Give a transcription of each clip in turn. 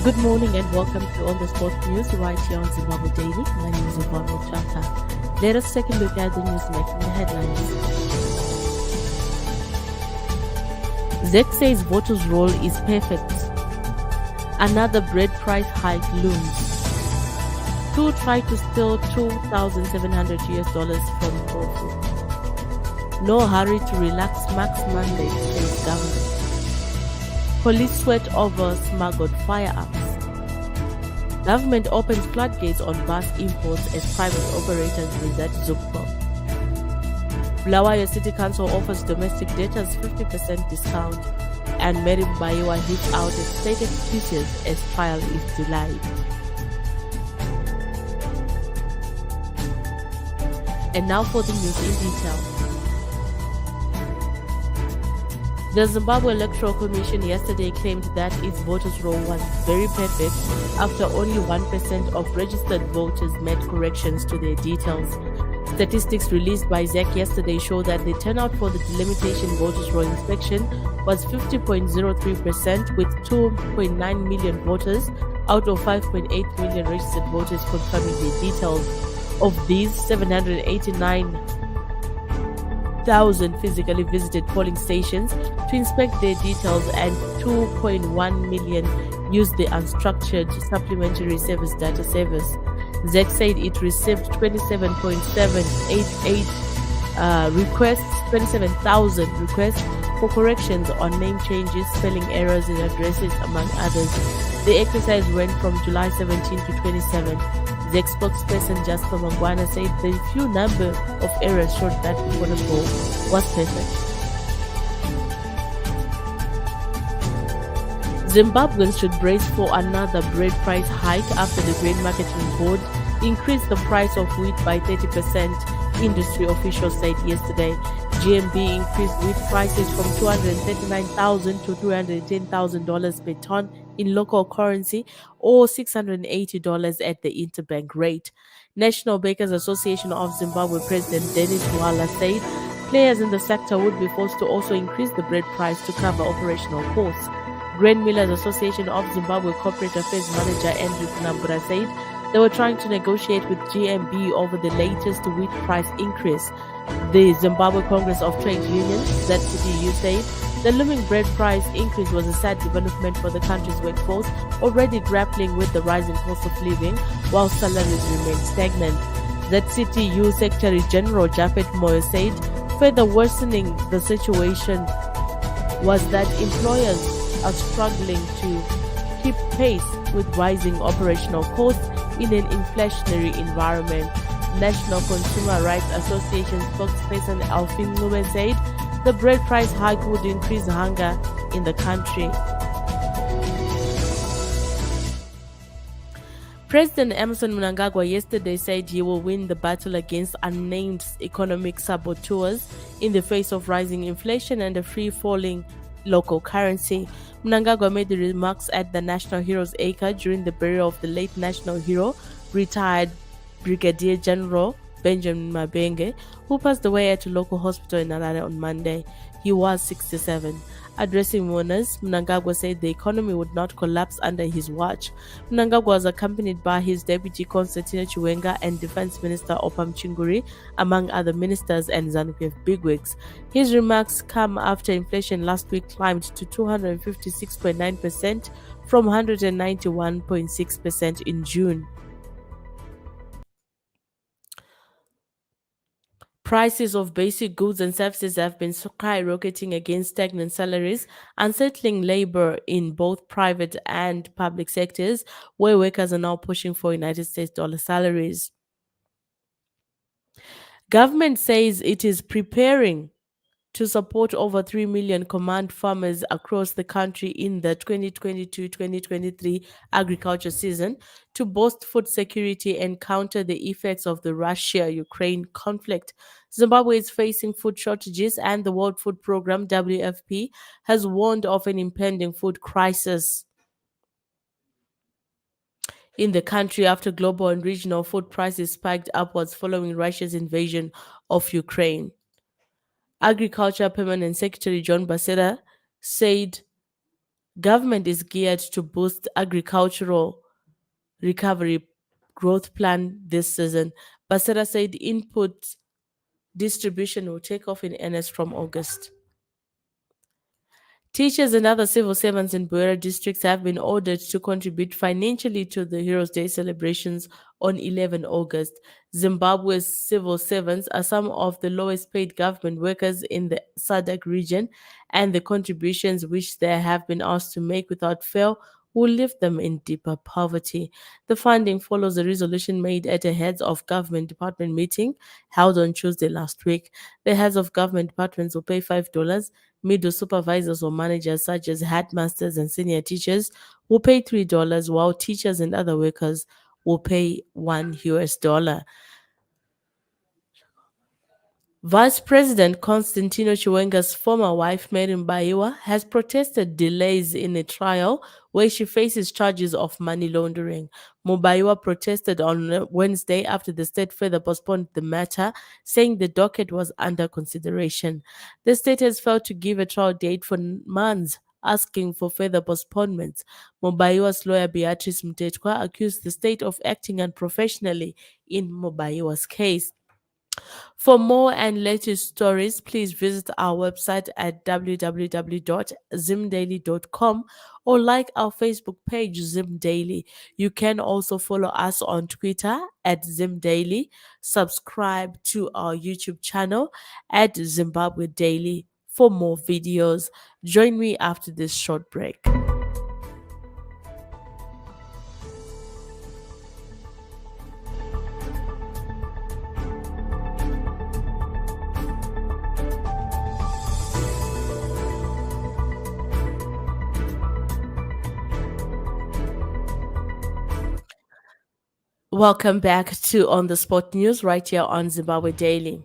Good morning and welcome to On the Spot News right here on Zimbabwe Daily. My name is Yvonne Chata. Let us take a look at the news making the headlines. ZEC says voters' roll is perfect. Another bread price hike looms. Two try to steal $2,700 from MPOFU. No hurry to relax max mandate, says government. Police sweat over smuggled firearms. Government opens floodgates on bus imports as private operators visit Zupco. Mubaiwa City Council offers domestic debtors 50% discount, and Mubaiwa hits out its state excuses as trial is delayed. And now for the news in detail. The Zimbabwe Electoral Commission yesterday claimed that its voters' roll was very perfect after only 1% of registered voters made corrections to their details. Statistics released by ZEC yesterday show that the turnout for the delimitation voters' roll inspection was 50.03%, with 2.9 million voters out of 5.8 million registered voters confirming their details. Of these, 789,000 physically visited polling stations to inspect their details, and 2.1 million used the unstructured supplementary service data service. ZEC said it received 27,000 requests for corrections on name changes, spelling errors in addresses, among others. The exercise ran from July 17 to 27. The spokesperson Jasper Mangwana said the few number of errors showed that the voters' roll was perfect. Zimbabweans should brace for another bread price hike after the Grain Marketing Board increased the price of wheat by 30%, industry officials said yesterday. GMB increased wheat prices from $239,000 to $310,000 per ton in local currency, or $680 at the interbank rate. National Bakers Association of Zimbabwe President Dennis Mwala said players in the sector would be forced to also increase the bread price to cover operational costs. Grain Millers Association of Zimbabwe Corporate Affairs Manager Andrew Nambura said they were trying to negotiate with GMB over the latest wheat price increase. The Zimbabwe Congress of Trade Unions, ZCTU, said the looming bread price increase was a sad development for the country's workforce, already grappling with the rising cost of living while salaries remain stagnant. ZCTU Secretary General Japhet Moyo said further worsening the situation was that employers are struggling to keep pace with rising operational costs in an inflationary environment. National Consumer Rights Association spokesperson Alfin Ngube said the bread price hike would increase hunger in the country. President Emmerson Mnangagwa yesterday said he will win the battle against unnamed economic saboteurs in the face of rising inflation and a free-falling local currency. Mnangagwa made the remarks at the National Heroes Acre during the burial of the late national hero, retired Brigadier General Benjamin Mabenge, who passed away at a local hospital in Harare on Monday. He was 67. Addressing mourners, Mnangagwa said the economy would not collapse under his watch. Mnangagwa was accompanied by his deputy Constantino Chiwenga and Defense Minister Opam Chinguri, among other ministers and ZANU-PF bigwigs. His remarks come after inflation last week climbed to 256.9% from 191.6% in June. Prices of basic goods and services have been skyrocketing against stagnant salaries, unsettling labor in both private and public sectors, where workers are now pushing for United States dollar salaries. Government says it is preparing to support over 3 million command farmers across the country in the 2022-2023 agriculture season to boost food security and counter the effects of the Russia-Ukraine conflict. Zimbabwe is facing food shortages, and the World Food Programme (WFP) has warned of an impending food crisis in the country after global and regional food prices spiked upwards following Russia's invasion of Ukraine. Agriculture Permanent Secretary John Baseda said Government is geared to boost agricultural recovery growth plan this season. Basera said input distribution will take off in earnest from August. Teachers and other civil servants in Buera districts have been ordered to contribute financially to the Heroes' Day celebrations on 11 August. Zimbabwe's civil servants are some of the lowest paid government workers in the SADC region, and the contributions which they have been asked to make without fail will leave them in deeper poverty. The funding follows a resolution made at a heads of government department meeting held on Tuesday last week. The heads of government departments will pay $5. Middle supervisors or managers, such as headmasters and senior teachers, will pay $3, while teachers and other workers will pay $1. Vice President Constantino Chiwenga's former wife, Mary Mubaiwa, has protested delays in a trial where she faces charges of money laundering. Mubaiwa protested on Wednesday after the state further postponed the matter, saying the docket was under consideration. The state has failed to give a trial date for months, asking for further postponements. Mubaiwa's lawyer Beatrice Mtetwa accused the state of acting unprofessionally in Mubaiwa's case. For more and latest stories, please visit our website at www.zimdaily.com or like our Facebook page, Zim Daily. You can also follow us on Twitter at Zim Daily. Subscribe to our YouTube channel at Zimbabwe Daily for more videos. Join me after this short break. Welcome back to On the Spot News right here on Zimbabwe Daily.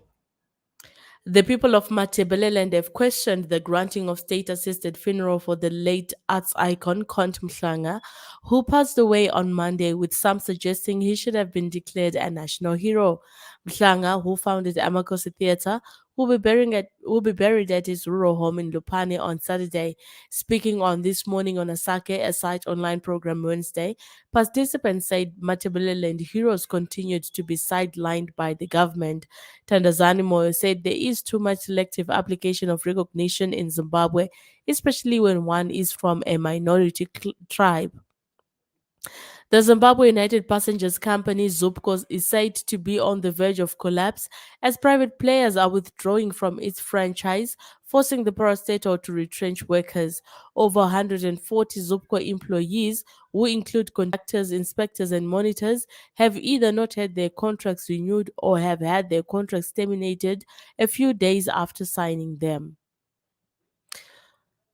The people of Matebeleland have questioned the granting of state-assisted funeral for the late arts icon Kont Mhlanga, who passed away on Monday, with some suggesting he should have been declared a national hero. Mhlanga, who founded Amakosi Theatre, will be buried at his rural home in Lupane on Saturday. Speaking on This Morning on Asake, a site online program Wednesday, participants said Matebeleland heroes continued to be sidelined by the government. Tandazani Moyo said there is too much selective application of recognition in Zimbabwe, especially when one is from a minority tribe. The Zimbabwe United Passengers Company, Zupco, is said to be on the verge of collapse as private players are withdrawing from its franchise, forcing the parastatal to retrench workers. Over 140 Zupco employees, who include conductors, inspectors, and monitors, have either not had their contracts renewed or have had their contracts terminated a few days after signing them.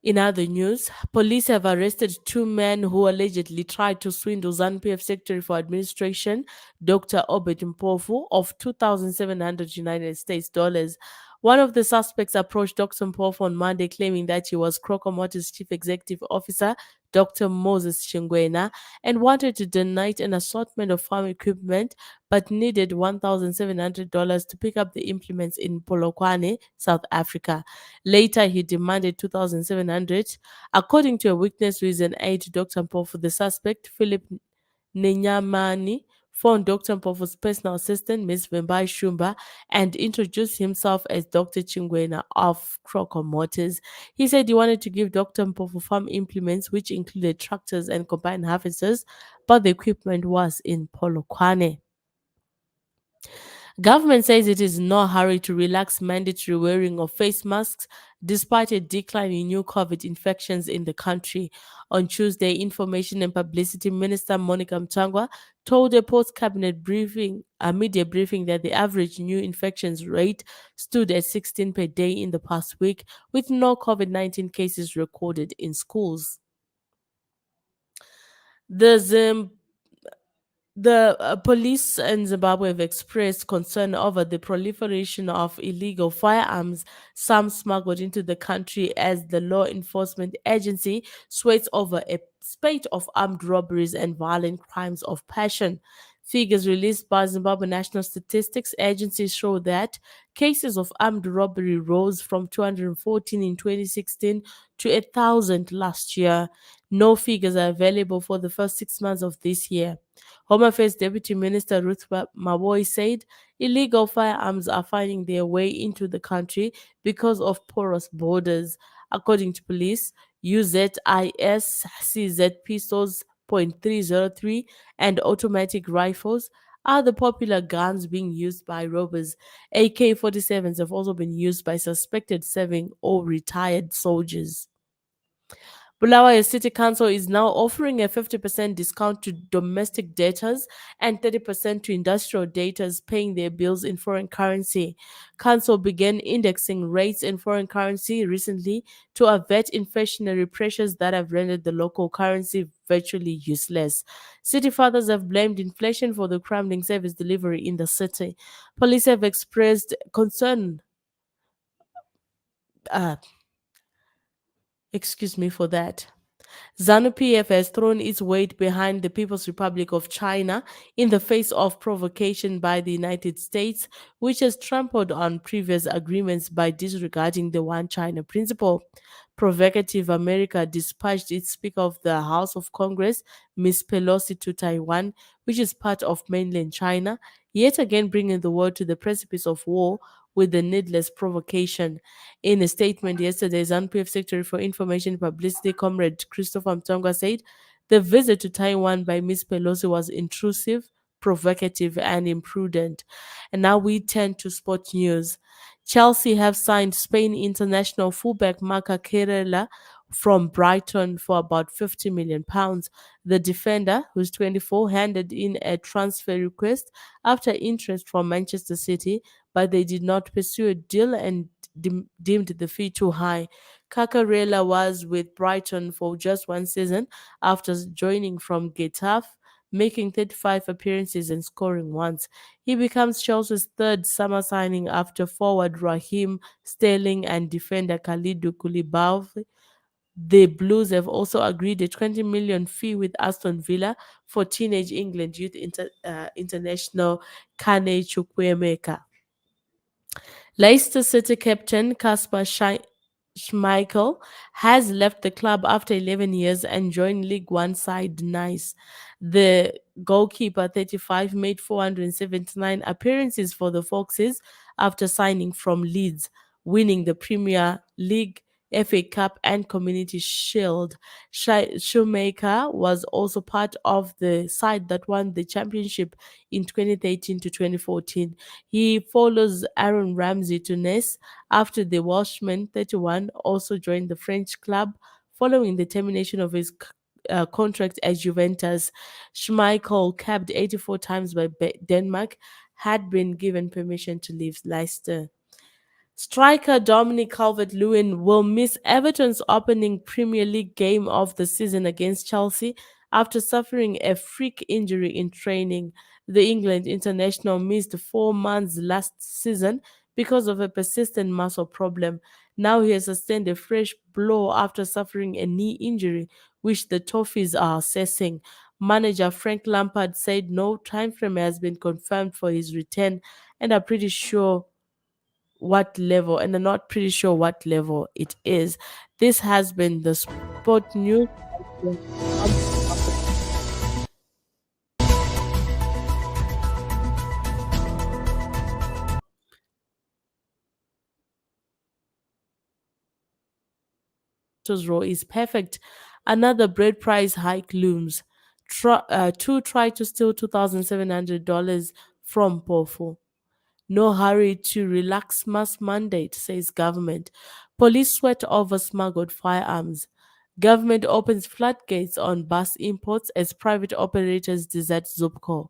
In other news, police have arrested two men who allegedly tried to swindle ZANU-PF Secretary for Administration, Dr. Obed Mpofu, of 2,700 United States dollars. One of the suspects approached Dr. Mpofu on Monday, claiming that he was Crocomotor's chief executive officer, Dr. Moses Chingwena, and wanted to donate an assortment of farm equipment, but needed $1,700 to pick up the implements in Polokwane, South Africa. Later, he demanded 2,700. According to a witness who is an aide to Dr. Mpofu, the suspect, Philip Nenyamani, phoned Dr. Mpofu's personal assistant, Ms. Vembai Shumba, and introduced himself as Dr. Chingwena of Croco Motors. He said he wanted to give Dr. Mpofu farm implements, which included tractors and combine harvesters, but the equipment was in Polokwane. Government says it is in no hurry to relax mandatory wearing of face masks despite a decline in new COVID infections in the country. On Tuesday, Information and Publicity Minister Monica Mtangwa told a post-cabinet briefing, a media briefing, that the average new infections rate stood at 16 per day in the past week, with no COVID-19 cases recorded in schools. The police in Zimbabwe have expressed concern over the proliferation of illegal firearms, some smuggled into the country, as the law enforcement agency sweats over a spate of armed robberies and violent crimes of passion. Figures released by Zimbabwe National Statistics Agency show that Cases of armed robbery rose from 214 in 2016 to 1,000 last year. No figures are available for the first 6 months of this year. Home Affairs Deputy Minister Ruth Maboi said illegal firearms are finding their way into the country because of porous borders. According to police, UZIS CZ pistols .303 and automatic rifles are the popular guns being used by robbers. AK-47s have also been used by suspected serving or retired soldiers. Bulawayo City Council is now offering a 50% discount to domestic debtors and 30% to industrial debtors paying their bills in foreign currency. Council began indexing rates in foreign currency recently to avert inflationary pressures that have rendered the local currency virtually useless. City fathers have blamed inflation for the crumbling service delivery in the city. Police have expressed concern. Uh, excuse me for that. ZANU-PF has thrown its weight behind the People's Republic of China in the face of provocation by the United States, which has trampled on previous agreements by disregarding the One China principle. Provocative America dispatched its Speaker of the House of Congress, Ms. Pelosi, to Taiwan, which is part of mainland China, yet again bringing the world to the precipice of war with the needless provocation. In a statement yesterday, ZANU-PF Secretary for Information and Publicity, Comrade Christopher Mtongwa, said the visit to Taiwan by Ms. Pelosi was intrusive, provocative, and imprudent. And now we turn to sport news. Chelsea have signed Spain international fullback Marca Querela from Brighton for about £50 million. The defender, who's 24, handed in a transfer request after interest from Manchester City, but they did not pursue a deal and deemed the fee too high. Cacarella was with Brighton for just one season after joining from Getafe, making 35 appearances and scoring once. He becomes Chelsea's third summer signing after forward Raheem Sterling and defender Khalidou Koulibaly. The Blues have also agreed a 20 million fee with Aston Villa for teenage England youth international Kane Chukwuemeka. Leicester City captain Kasper Schmeichel has left the club after 11 years and joined League One side Nice. The goalkeeper, 35, made 479 appearances for the Foxes after signing from Leeds, winning the Premier League, FA Cup, and Community Shield. Shoemaker was also part of the side that won the championship in 2013 to 2014. He follows Aaron Ramsey to Nice after the Welshman, 31, also joined the French club following the termination of his contract at Juventus. Schmeichel, capped 84 times by Denmark, had been given permission to leave Leicester. Striker Dominic Calvert-Lewin will miss Everton's opening Premier League game of the season against Chelsea after suffering a freak injury in training. The England international missed 4 months last season because of a persistent muscle problem. Now he has sustained a fresh blow after suffering a knee injury, which the Toffees are assessing. Manager Frank Lampard said no timeframe has been confirmed for his return and are pretty sure what level, and I'm not pretty sure what level it is. This has been the sport news. Row is perfect. Another bread price hike looms. Two try to steal $2,700 from MPOFU. No hurry to relax mass mandate, says government. Police sweat over smuggled firearms. Government opens floodgates on bus imports as private operators desert Zupco.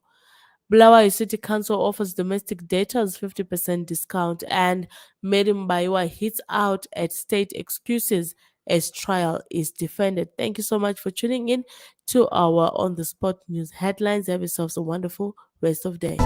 Bulawayo City Council offers domestic debtors 50% discount, and Mubaiwa hits out at state excuses as trial is defended. Thank you so much for tuning in to our on the spot news headlines. Have yourselves a wonderful rest of day.